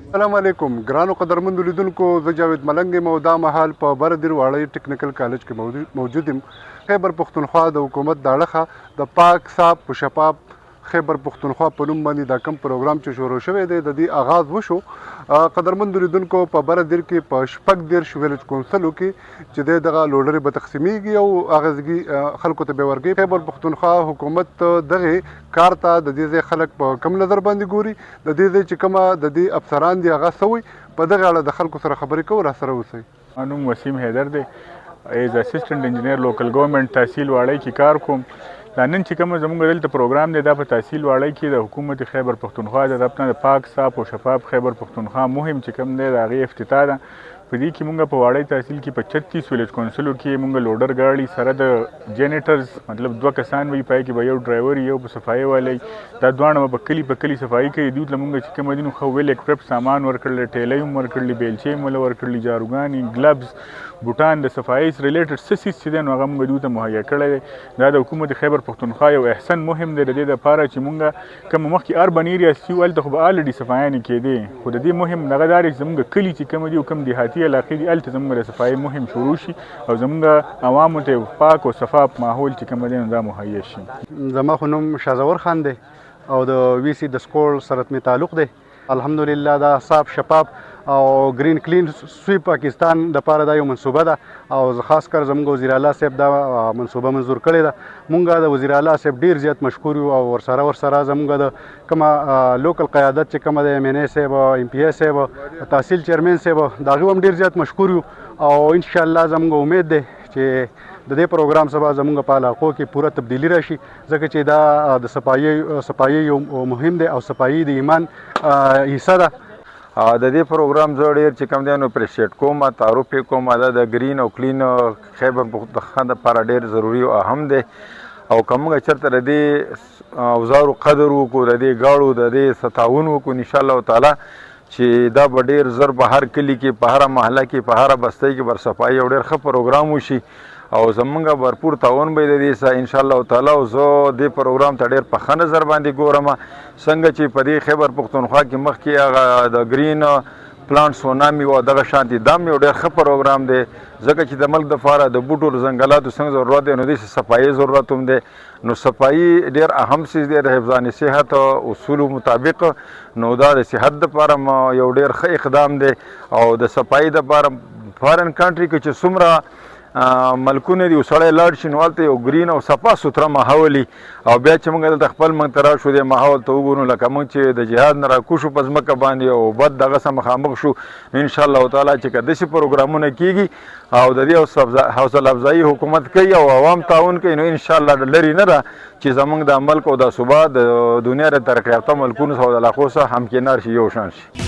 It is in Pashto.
السلام علیکم ګرانو قدرمندو لیدونکو، زه جاوید ملنګ یم او دا مهال په بردیر واړی ټیکنیکل کالج کې موجود یم. خیبر پښتونخوا د حکومت د اړخه د پاک صاف په شفاف خیبر پښتونخوا په نوم باندې دا کوم پروګرام چې شروع شوی دی د دې آغاز وشو. قدرمندو لیدونکو، په بردیر کې په 14 ویلج کونسلو کې چې دی دغه لوډرې به تقسیمیږي او اغیزګي خلکو ته به ورګي. خیبر پښتونخوا حکومت دغه کار ته د دې ځای خلک په کم نظر باندې ګوري. د دې ځای چې کومه د دې افسران دي هغه سوی په دغه اړه د خلکو سره خبرې کوو. را سره اوسئ. نوم وسیم حیدر دی، ایز اسسټنټ انجینیر لوکل ګورنمنت تحصیل واړی کې کار کوم. دا نن چې کومه زموږ دلته پروګرام دی دا په تحصیل واړی کې د حکومت خیبر پښتونخوا د طرف نه د پاک صاف او شفاف خیبر پښتونخوا مهم چې کوم دی د هغې افتتاح ده. په دې کې مونږ په واړی تحصیل کې په 36 ویلج کونسلو کې مونږ لوډر ګاډي سره د جنریټرز مطلب 2 کسان وي، پای کې به یو ډرایور یو په صفایي والی، دا دواړه به په کلي صفایي کوي. دوی ته مونږ چې کوم دي نو خو ویل اکویپ سامان ورکړل، ټیلۍ هم ورکړلې، بیلچې هم ورکړلې، جاروګانې، ګلبز، بوټان د صفایي ریلیټډ څه څیز چې دی نو هغه مونږ دوی ته مهیا کړی دی. دا د حکومت خیبر پښتونخوا یو احسان مهم دی د دې دپاره چې مونږ کوم مخکې اربن ایریاز چې هلته خو به الریډي صفایانې کېدې، خو د دې مهم دغه دا دی چې زموږ کلي چې کوم دي او کوم دیهاتي علاقې دي هلته زموږ د صفایي مهم شروع شي او زموږ عوامو ته پاک او شفاف ماحول چې کوم دی نو دا مهیا شي. زما خو نوم شازور خان دی او د وی سی د سکول سره مې تعلق دی. الحمدلله دا صاف شفاف او گرین کلین سوی پاکستان د پاره دا یو منصوبه ده او خاص کر زموږ وزیر اعلی صاحب دا منصوبه منظور کړې ده. مونږ د وزیر اعلی صاحب ډیر زیات مشکور یو او ورسره زموږ د کومه لوکل قیادت چې کومه د ایم ان ای صاحب، ایم پی ای صاحب، تحصیل چیرمن صاحب، دا غو هم ډیر زیات مشکور یو او ان شاء الله زموږ امید ده چې د دې پروګرام سبا زموږ په علاقو کې پوره تبدیلی راشي، ځکه چې دا د صفایي یو مهم دی او صفایي د ایمان حصه ده. د دې پروګرام زه ډېر چې کوم دی نو اپریشیټ کوم، تعارف یې کوم. دا د گرین او کلین خیبر پښتونخوا دپاره ډېر ضروري او اهم دی او که موږ چېرته د دې اوزارو قدر وکړو، د دې ګاړو د دې تعاون وکړو، انشاءالله تعالی چې دا به ډېر زر په هر کلي کې، په هره محله کې، په هره بستۍ کې بر صفایي یو ډېر ښه پروګرام وشي او زمونږ بھرپور تعاون به د دې سره انشاءالله تعالی. او زه دې پروګرام ته ډېر په ښه نظر باندې ګورم، څنګه چې په دې خیبر پښتونخوا کې مخکې هغه د گرین پلانټ سونامي و دغه شانتي دا یو ډېر ښه پروګرام دی، ځکه چې د ملک دپاره د بوټو ځنګلاتو څنګه ضرورت دی نو داسې صفایي ضرورت هم دی. نو صفایي ډېر اهم څیز دی د حفظان صحت اصولو مطابق. نو دا د صحت دپاره یو ډېر ښه اقدام دی او د صفایي دپاره فارن کنټري کې چې څومره ملکونه دي سړی لاړ شي نو هلته یو ګرین او صفا سوتره ماحول وي او بیا چې موږ دلته خپل موږ ته راشو دې ماحول ته وګورو لکه موږ چې د جهاد نه راکوشو په ځمکه باندې او بد دغه سره مخامخ شو. انشاءالله تعالی چې که داسې پروګرامونه کېږي او د دې حوصله افزایي حکومت کوي او عوام تعاون کوي نو انشاءالله لرې نه ده چې زموږ د ملک او د صوبه د دنیا د ترقي یافته ملکونو سره د علاقو سره همکنار شي، یو شان شي.